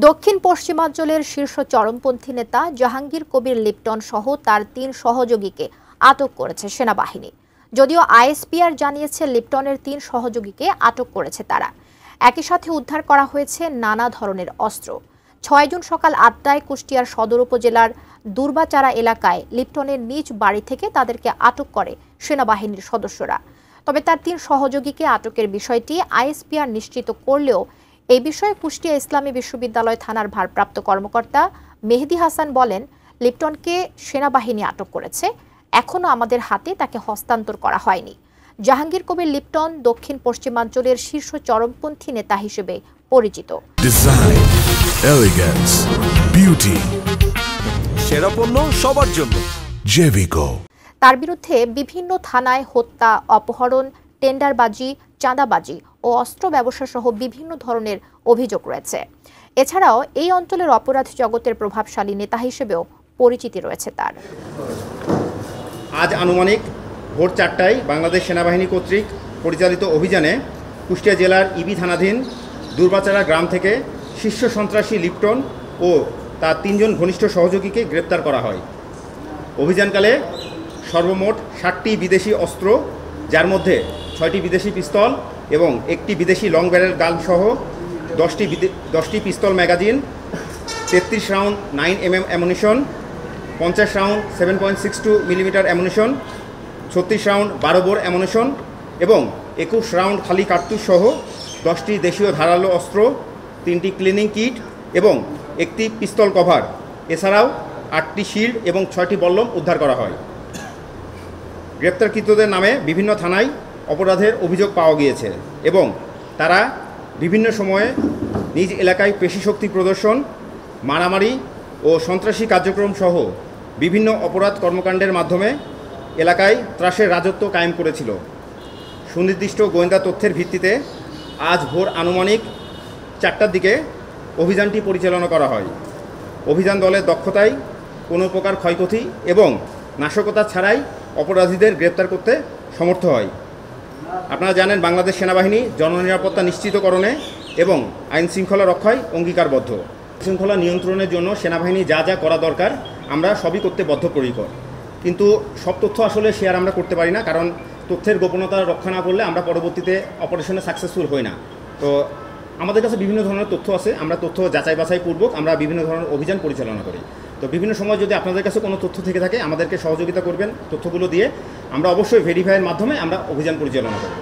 দক্ষিণ পশ্চিমাঞ্চলের শীর্ষ চরমপন্থী নেতা জাহাঙ্গীর কবির লিপটন সহ তার ৩ সহযোগীকে আটক করেছে সেনাবাহিনী। যদিও আইএসপিআর জানিয়েছে লিপটনের ৩ সহযোগীকে আটক করেছে তারা। একই সাথে উদ্ধার করা হয়েছে নানা ধরনের অস্ত্র। ৬ জুন সকাল ৮টায় কুষ্টিয়ার সদর উপজেলার দুর্বাচারা এলাকায় লিপটনের নিজ বাড়ি থেকে তাদেরকে আটক করে সেনাবাহিনীর সদস্যরা। তবে তার ৩ সহযোগীকে আটকের বিষয়টি আইএসপিআর নিশ্চিত করলেও এই বিষয়ে কুষ্টিয়া ইসলামী বিশ্ববিদ্যালয় থানার ভারপ্রাপ্ত কর্মকর্তা মেহেদী হাসান বলেন, লিপটনকে সেনাবাহিনী আটক করেছে, এখনও আমাদের হাতে তাকে হস্তান্তর করা হয়নি। জাহাঙ্গীর কবির লিপটন দক্ষিণ পশ্চিমাঞ্চলের শীর্ষ চরমপন্থী নেতা হিসেবে পরিচিত। ডিজাইন, এলিগেন্স, বিউটি, সেরা পণ্য সবার জন্য জেভিকো। তার বিরুদ্ধে বিভিন্ন থানায় হত্যা, অপহরণ, টেন্ডারবাজি, চাঁদাবাজি ও অস্ত্র ব্যবসা সহ বিভিন্ন ধরনের অভিযোগ রয়েছে। এছাড়াও এই অঞ্চলের অপরাধ জগতের প্রভাবশালী নেতা হিসেবেও পরিচিতি রয়েছে তার। আজ আনুমানিক ভোর ৪টায় বাংলাদেশ সেনাবাহিনী কর্তৃক পরিচালিত অভিযানে কুষ্টিয়া জেলার ইবি থানাধীন দুর্বাচারা গ্রাম থেকে শীর্ষ সন্ত্রাসী লিপটন ও তার ৩ জন ঘনিষ্ঠ সহযোগীকে গ্রেপ্তার করা হয়। অভিযানকালে সর্বমোট ৬০টি বিদেশি অস্ত্র, যার মধ্যে ৬টি বিদেশি পিস্তল এবং ১টি বিদেশি লং ব্যারেল গান সহ 10টি pistol magazine, ৩৩ round 9mm ammunition, 50 round 7.62 millimetre ammunition, 36 round 12 bore ammunition এবং 21 রাউন্ড খালি কার্তুজ সহ 10টি দেশীয় ধারালো অস্ত্র, 3টি ক্লিনিং কিট এবং 1টি পিস্তল কভার, এছাড়াও 8টি শিল্ড এবং 6টি বল্লম উদ্ধার করা হয়। গ্রেপ্তারকৃতদের নামে বিভিন্ন থানায় অপরাধের অভিযোগ পাওয়া গিয়েছে এবং তারা বিভিন্ন সময়ে নিজ এলাকায় পেশিশক্তি প্রদর্শন, মারামারি ও সন্ত্রাসী কার্যক্রম সহ বিভিন্ন অপরাধ কর্মকাণ্ডের মাধ্যমে এলাকায় ত্রাসের রাজত্ব কায়েম করেছিল। সুনির্দিষ্ট গোয়েন্দা তথ্যের ভিত্তিতে আজ ভোর আনুমানিক ৪টার দিকে অভিযানটি পরিচালনা করা হয়। অভিযান দলের দক্ষতায় কোনো প্রকার ক্ষয়ক্ষতি এবং নাশকতা ছাড়াই অপরাধীদের গ্রেপ্তার করতে সমর্থ হয়। আপনারা জানেন, বাংলাদেশ সেনাবাহিনী জননিরাপত্তা নিশ্চিতকরণে এবং আইন শৃঙ্খলা রক্ষায় অঙ্গীকারবদ্ধ। শৃঙ্খলা নিয়ন্ত্রণের জন্য সেনাবাহিনী যা যা করা দরকার আমরা সবই করতে বদ্ধপরিকর, কিন্তু সব তথ্য আসলে শেয়ার আমরা করতে পারি না, কারণ তথ্যের গোপনতা রক্ষা না করলে আমরা পরবর্তীতে অপারেশনে সাকসেসফুল হই না। তো আমাদের কাছে বিভিন্ন ধরনের তথ্য আছে, আমরা তথ্য যাচাই বাছাই পূর্বক আমরা বিভিন্ন ধরনের অভিযান পরিচালনা করি। তো বিভিন্ন সময় যদি আপনাদের কাছে কোনো তথ্য থেকে থাকে আমাদেরকে সহযোগিতা করবেন তথ্যগুলো দিয়ে, আমরা অবশ্যই ভেরিফাইয়ের মাধ্যমে আমরা অভিযান পরিচালনা করব।